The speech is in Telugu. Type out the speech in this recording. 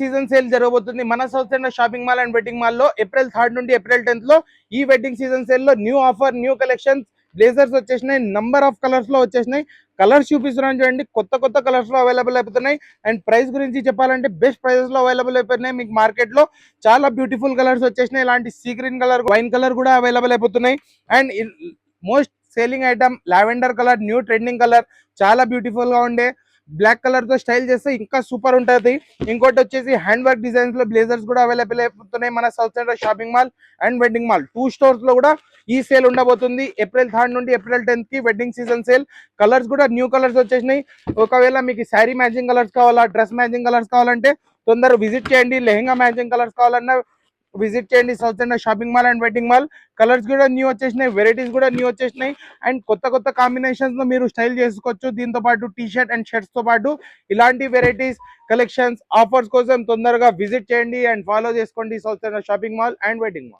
సీజన్ సేల్ జరగబోతుంది మన south India shopping mall and wedding mall లో April 3rd నుండి April 10th లో ఈ వెడ్డింగ్ సీజన్ సేల్ లో new offer new collections blazers వచ్చేసినాయి. నంబర్ ఆఫ్ కలర్స్ లో వచ్చేసినాయి. కలర్స్ చూపిస్తున్నాను చూడండి, కొత్త కొత్త కలర్స్ లో అవైలబుల్ అయిపోతున్నాయి. అండ్ ప్రైస్ గురించి చెప్పాలంటే బెస్ట్ ప్రైసెస్ లో అవైలబుల్ అయిపోతున్నాయి. మీకు మార్కెట్ లో చాలా బ్యూటిఫుల్ కలర్స్ వచ్చేసినాయి. ఇలాంటి sea green colour, wine colour కూడా అవైలబుల్ అయిపోతున్నాయి. And most selling item lavender colour, new trending colour, చాలా బ్యూటిఫుల్ గా ఉండే బ్లాక్ కలర్ తో స్టైల్ చేస్తే ఇంకా సూపర్ ఉంటది. ఇంకోటి వచ్చేసి హ్యాండ్ వర్క్ డిజైన్స్ లో బ్లేజర్స్ కూడా అవైలబుల్ అయిపోతున్నాయి మన south India shopping mall and wedding mall 2 stores లో కూడా ఈ సేల్ ఉండబోతుంది. April 3rd నుండి April 10th కి వెడ్డింగ్ సీజన్ సేల్. కలర్స్ కూడా న్యూ కలర్స్ వచ్చేసినాయి. ఒకవేళ మీకు శారీ మ్యాచింగ్ కలర్స్ కావాలా, డ్రెస్ మ్యాచింగ్ కలర్స్ కావాలంటే తొందర విజిట్ చేయండి. లెహంగా మ్యాచింగ్ కలర్స్ కావాలన్నా విజిట్ చేయండి south India shopping mall and wedding mall. Colours కూడా న్యూ వచ్చేసినాయి, వెరైటీస్ కూడా న్యూ వచ్చేసినాయి. అండ్ కొత్త కొత్త కాంబినేషన్స్ లో మీరు స్టైల్ చేసుకోవచ్చు. దీంతో పాటు టీ షర్ట్ అండ్ షర్ట్స్ తో పాటు ఇలాంటి వెరైటీస్, కలెక్షన్స్, ఆఫర్స్ కోసం తొందరగా విజిట్ చేయండి అండ్ ఫాలో చేసుకోండి south India shopping mall and wedding mall.